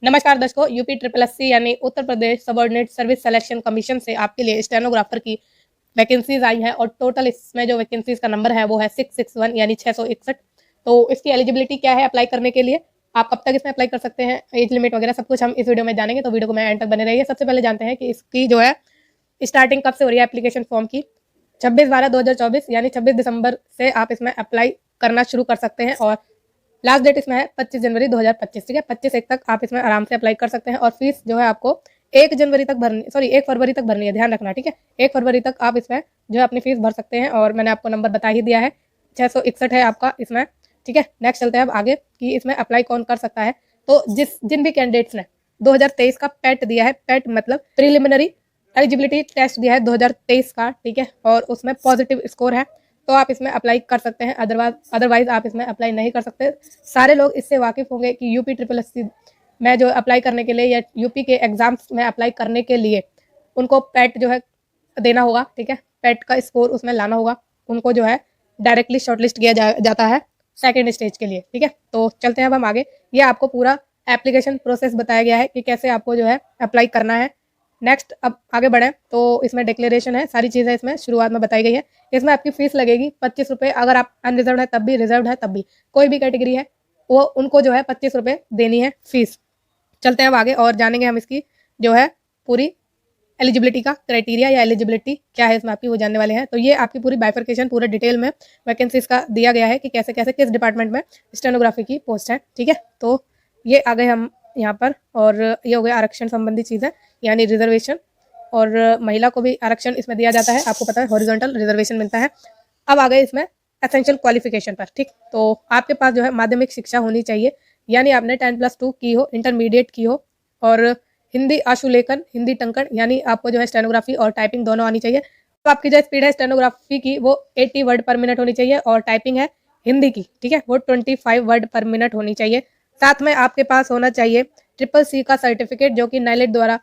नमस्कार दर्शकों, UP triple SC यानी Uttar Pradesh subordinate service selection commission से आपके लिए स्टेनोग्राफर की वैकेंसीज आई है और टोटल इसमें जो वैकेंसीज का नंबर है वो है 661 यानी 661। तो इसकी एलिजिबिलिटी क्या है अप्लाई करने के लिए, आप कब तक इसमें अप्लाई कर सकते हैं, एज लिमिट वगैरह सब कुछ हम इस वीडियो में जानेंगे। तो वीडियो को मैं एंड तक बने रहिए। सबसे पहले जानते हैं कि इसकी जो है स्टार्टिंग कब से हो रही है एप्लीकेशन फॉर्म की। 26/12/2024 यानी 26 दिसंबर से आप इसमें अप्लाई करना शुरू कर सकते हैं और लास्ट डेट इसमें है 25 जनवरी 2025। ठीक है, 25/1 तक आप इसमें आराम से अप्लाई कर सकते हैं और फीस जो है आपको 1 जनवरी तक भरनी, 1 फरवरी तक भरनी है, ध्यान रखना। ठीक है, 1 फरवरी तक आप इसमें जो है अपनी फीस भर सकते हैं और मैंने आपको नंबर बता ही दिया है, 661 है आपका इसमें। ठीक है, नेक्स्ट चलते हैं अब आगे कि इसमें अप्लाई कौन कर सकता है। तो जिन भी कैंडिडेट्स ने 2023 का पेट दिया है, पेट मतलब प्रिलिमिनरी एलिजिबिलिटी टेस्ट दिया है 2023 का, ठीक है, और उसमें पॉजिटिव स्कोर है, तो आप इसमें अप्लाई कर सकते हैं। अदरवाइज आप इसमें अप्लाई नहीं कर सकते। सारे लोग इससे वाकिफ होंगे कि यूपी ट्रिपल एससी में जो अप्लाई करने के लिए या यूपी के एग्जाम्स में अप्लाई करने के लिए उनको पेट जो है देना होगा। ठीक है, पेट का स्कोर उसमें लाना होगा, उनको जो है डायरेक्टली शॉर्टलिस्ट किया जाता है सेकेंड स्टेज के लिए। ठीक है, तो चलते हैं अब हम आगे। ये आपको पूरा एप्लीकेशन प्रोसेस बताया गया है कि कैसे आपको जो है अप्लाई करना है। नेक्स्ट अब आगे बढ़े तो इसमें डिक्लेरेशन है, सारी चीज़ें इसमें शुरुआत में बताई गई है। इसमें आपकी फीस लगेगी 25 रुपये, अगर आप अनरिजर्व है तब भी, रिजर्व है तब भी, कोई भी कैटेगरी है वो उनको जो है 25 रुपये देनी है फीस। चलते हैं अब आगे और जानेंगे हम इसकी जो है पूरी एलिजिबिलिटी का क्राइटेरिया या एलिजिबिलिटी क्या है इसमें आपकी, वो जानने वाले हैं। तो ये आपकी पूरी बाइफर्केशन पूरे डिटेल में वैकेंसीज का दिया गया है कि कैसे कैसे किस डिपार्टमेंट में स्टेनोग्राफी की पोस्ट है। ठीक है, तो ये आ गए हम यहाँ पर, और ये हो गया आरक्षण संबंधी चीज़ें यानी रिजर्वेशन, और महिला को भी आरक्षण इसमें दिया जाता है, आपको पता है हॉरिजॉन्टल रिजर्वेशन मिलता है। अब आ गए इसमें एसेंशियल क्वालिफिकेशन पर। ठीक, तो आपके पास जो है माध्यमिक शिक्षा होनी चाहिए, यानी आपने 10+2 की हो, इंटरमीडिएट की हो, और हिंदी आशुलेखन, हिंदी टंकण, यानी आपको जो है स्टेनोग्राफी और टाइपिंग दोनों आनी चाहिए। तो आपकी जो स्पीड है स्टेनोग्राफी की वो 80 वर्ड पर मिनट होनी चाहिए और टाइपिंग है हिंदी की, ठीक है, वो 25 वर्ड पर मिनट होनी चाहिए। साथ में आपके पास होना चाहिए ट्रिपल सी का सर्टिफिकेट जो कि नाइलेट द्वारा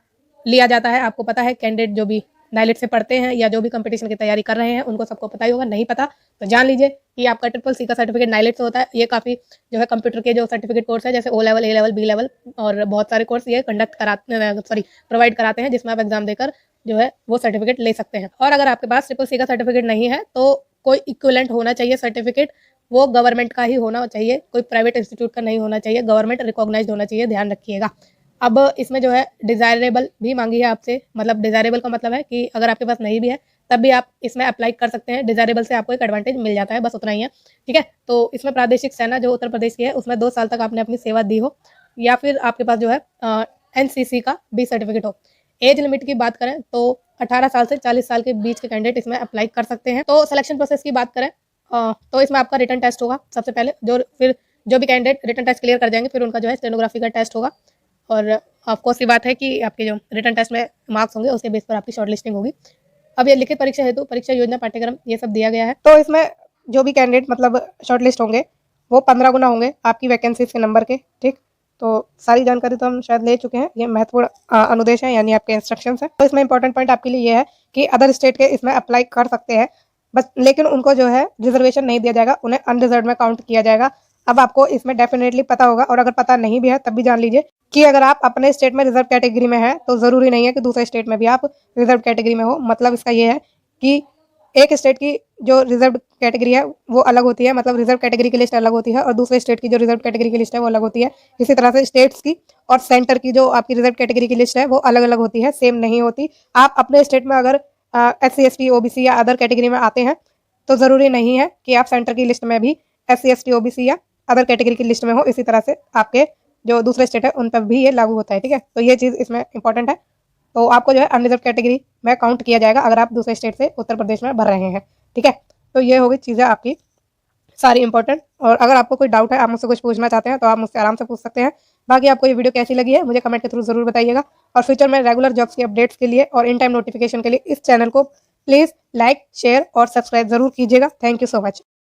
लिया जाता है। आपको पता है कैंडिडेट जो भी नाइलेट से पढ़ते हैं या जो भी कंपटीशन की तैयारी कर रहे हैं उनको सबको पता ही होगा, नहीं पता तो जान लीजिए कि आपका ट्रिपल सी का सर्टिफिकेट नाइलेट से होता है। ये काफ़ी जो है कंप्यूटर के जो सर्टिफिकेट कोर्स है जैसे ओ लेवल, ए लेवल, बी लेवल और बहुत सारे कोर्स ये प्रोवाइड कराते हैं, जिसमें आप एग्जाम देकर जो है वो सर्टिफिकेट ले सकते हैं। और अगर आपके पास ट्रिपल सी का सर्टिफिकेट नहीं है तो कोई इक्विवेलेंट होना चाहिए सर्टिफिकेट, वो गवर्नमेंट का ही होना चाहिए, कोई प्राइवेट इंस्टीट्यूट का नहीं होना चाहिए, गवर्नमेंट रिकॉग्नाइज्ड होना चाहिए, ध्यान रखिएगा। अब इसमें जो है डिज़ायरेबल भी मांगी है आपसे, मतलब डिज़ायरेबल का मतलब है कि अगर आपके पास नहीं भी है तब भी आप इसमें अप्लाई कर सकते हैं। डिज़ायरेबल से आपको एक एडवांटेज मिल जाता है, बस उतना ही है। ठीक है, तो इसमें प्रादेशिक सेना जो उत्तर प्रदेश की है उसमें 2 साल तक आपने अपनी सेवा दी हो, या फिर आपके पास जो है एनसीसी का भी सर्टिफिकेट हो। एज लिमिट की बात करें तो 18 साल से 40 साल के बीच के कैंडिडेट इसमें अप्लाई कर सकते हैं। तो सिलेक्शन प्रोसेस की बात करें तो इसमें आपका रिटन टेस्ट होगा सबसे पहले, फिर जो भी कैंडिडेट रिटन टेस्ट क्लियर कर जाएंगे फिर उनका जो है स्टेनोग्राफी का टेस्ट होगा, और ऑफकोर्स ये बात है कि आपके जो रिटन टेस्ट में मार्क्स होंगे उसके बेस पर आपकी शॉर्ट लिस्टिंग होगी। अब ये लिखित परीक्षा हेतु परीक्षा योजना, पाठ्यक्रम ये सब दिया गया है। तो इसमें जो भी कैंडिडेट मतलब शॉर्ट लिस्ट होंगे वो 15 गुना होंगे आपकी वैकेंसी के नंबर के। ठीक, तो सारी जानकारी तो हम शायद ले चुके हैं, ये महत्वपूर्ण अनुदेश है यानी आपके इंस्ट्रक्शंस है। तो इसमें इंपॉर्टेंट पॉइंट आपके लिए ये है कि अदर स्टेट के इसमें अप्लाई कर सकते हैं बस, लेकिन उनको जो है रिजर्वेशन नहीं दिया जाएगा, उन्हें अनरिजर्व में काउंट किया जाएगा। अब आपको इसमें डेफिनेटली पता होगा, और अगर पता नहीं भी है तब भी जान लीजिए कि अगर आप अपने स्टेट में रिजर्व कैटेगरी में है तो ज़रूरी नहीं है कि दूसरे स्टेट में भी आप रिजर्व कैटेगरी में हो। मतलब इसका ये है कि एक स्टेट की जो रिजर्व कैटेगरी है वो अलग होती है, मतलब रिजर्व कैटेगरी की लिस्ट अलग होती है, और दूसरे स्टेट की जो रिजर्व कैटेगरी की लिस्ट है वो अलग होती है। इसी तरह से स्टेट्स की और सेंटर की जो आपकी रिजर्व कैटेगरी की लिस्ट है वो अलग अलग होती है, सेम नहीं होती। आप अपने स्टेट में अगर SC ST OBC या अदर कैटेगरी में आते हैं तो ज़रूरी नहीं है कि आप सेंटर की लिस्ट में भी SC ST OBC या अदर कैटेगरी की लिस्ट में हो। इसी तरह से आपके जो दूसरे स्टेट है उन पर भी ये लागू होता है। ठीक है, तो ये चीज़ इसमें इंपॉर्टेंट है। तो आपको जो है अनरिजर्व कैटेगरी में काउंट किया जाएगा अगर आप दूसरे स्टेट से उत्तर प्रदेश में भर रहे हैं। ठीक है, तो ये होगी चीज़ें आपकी सारी इंपॉर्टेंट, और अगर आपको कोई डाउट है, आप मुझसे कुछ पूछना चाहते हैं तो आप मुझसे आराम से पूछ सकते हैं। बाकी आपको ये वीडियो कैसी लगी है मुझे कमेंट के थ्रू ज़रूर बताइएगा, और फ्यूचर में रेगुलर जॉब्स की अपडेट्स के लिए और इन टाइम नोटिफिकेशन के लिए इस चैनल को प्लीज़ लाइक, शेयर और सब्सक्राइब ज़रूर कीजिएगा। Thank you so much.